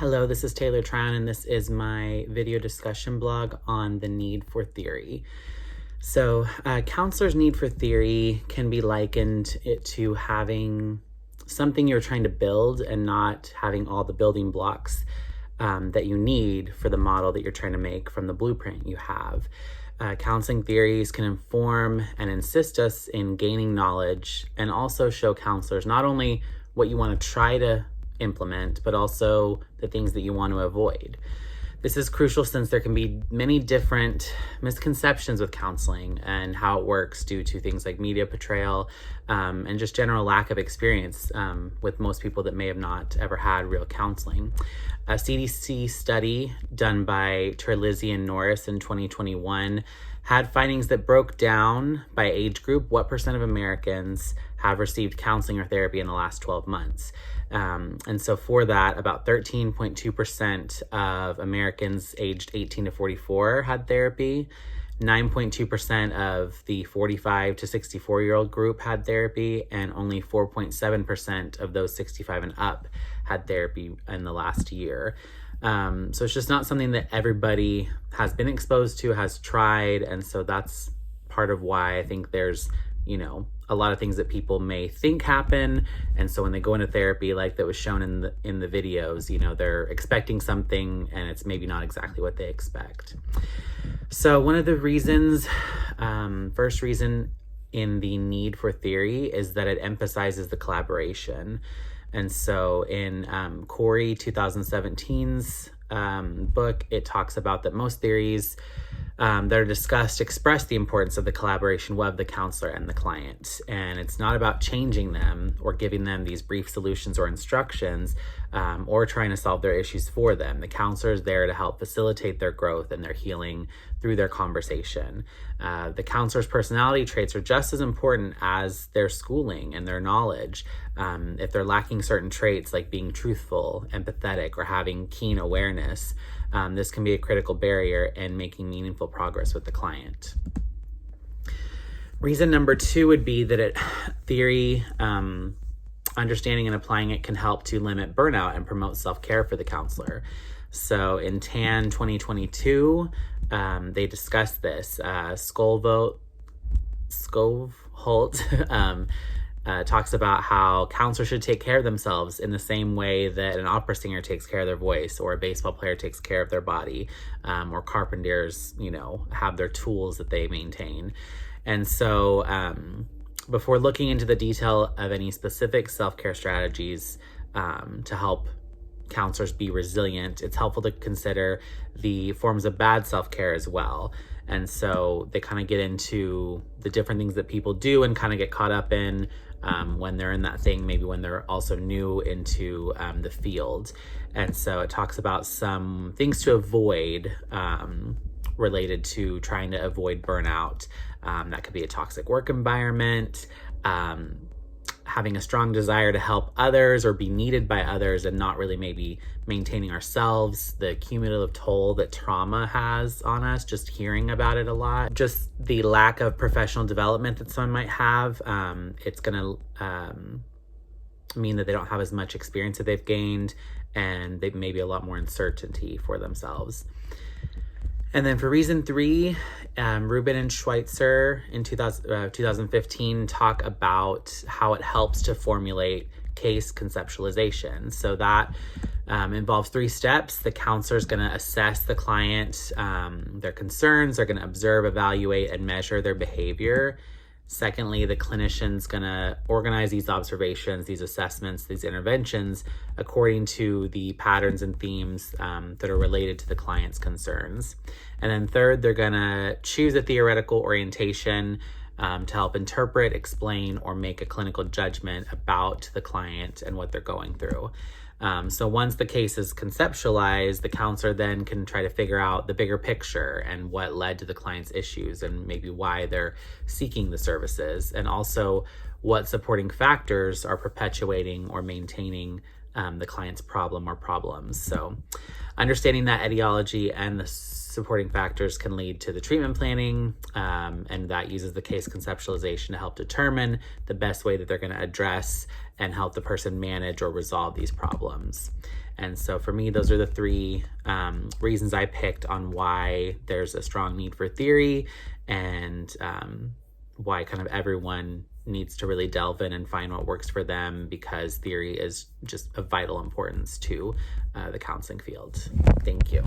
Hello, this is Tayler Tryon, and this is my video discussion blog on the need for theory. So, counselors' need for theory can be likened to having something you're trying to build and not having all the building blocks that you need for the model that you're trying to make from the blueprint you have. Counseling theories can inform and assist us in gaining knowledge and also show counselors not only what you want to try to implement, but also the things that you want to avoid. This is crucial since there can be many different misconceptions with counseling and how it works due to things like media portrayal and just general lack of experience with most people that may have not ever had real counseling. A CDC study done by Tryon and Norris in 2021 had findings that broke down by age group what % of Americans have received counseling or therapy in the last 12 months. And so for that, about 13.2% of Americans aged 18 to 44 had therapy. 9.2% of the 45 to 64-year-old group had therapy, and only 4.7% of those 65 and up had therapy in the last year. So it's just not something that everybody has been exposed to, has tried, and so that's part of why I think there's, a lot of things that people may think happen, and so when they go into therapy, like that was shown in the videos, they're expecting something, and it's maybe not exactly what they expect. So one of the reasons, first reason in the need for theory is that it emphasizes the collaboration. And so in Corey 2017's book, it talks about that most theories that are discussed express the importance of the collaboration of the counselor and the client. And it's not about changing them or giving them these brief solutions or instructions or trying to solve their issues for them. The counselor is there to help facilitate their growth and their healing through their conversation. The counselor's personality traits are just as important as their schooling and their knowledge. If they're lacking certain traits like being truthful, empathetic, or having keen awareness, this can be a critical barrier in making meaningful progress with the client. Reason number 2 would be that theory, understanding and applying it can help to limit burnout and promote self-care for the counselor. So in TAN 2022, they discussed this. Skovholt talks about how counselors should take care of themselves in the same way that an opera singer takes care of their voice, or a baseball player takes care of their body, or carpenters, have their tools that they maintain. And so before looking into the detail of any specific self-care strategies to help counselors be resilient, it's helpful to consider the forms of bad self-care as well. And so they kind of get into the different things that people do and kind of get caught up in when they're in that thing, maybe when they're also new into the field. And so it talks about some things to avoid related to trying to avoid burnout. That could be a toxic work environment, having a strong desire to help others or be needed by others and not really maybe maintaining ourselves, the cumulative toll that trauma has on us, just hearing about it a lot, just the lack of professional development that someone might have. It's going to mean that they don't have as much experience that they've gained, and they may be a lot more uncertainty for themselves. And then for reason 3, Rubin and Schweitzer in 2015 talk about how it helps to formulate case conceptualization. So that involves 3 steps. The counselor is going to assess the client, their concerns. They're going to observe, evaluate, and measure their behavior. Secondly, the clinician's going to organize these observations, these assessments, these interventions according to the patterns and themes that are related to the client's concerns. And then third, they're going to choose a theoretical orientation to help interpret, explain, or make a clinical judgment about the client and what they're going through. So once the case is conceptualized, the counselor then can try to figure out the bigger picture and what led to the client's issues and maybe why they're seeking the services, and also what supporting factors are perpetuating or maintaining the client's problem or problems. So understanding that etiology and the supporting factors can lead to the treatment planning, and that uses the case conceptualization to help determine the best way that they're going to address and help the person manage or resolve these problems. And so for me, those are the three reasons I picked on why there's a strong need for theory, and why kind of everyone needs to really delve in and find what works for them, because theory is just of vital importance to the counseling field. Thank you.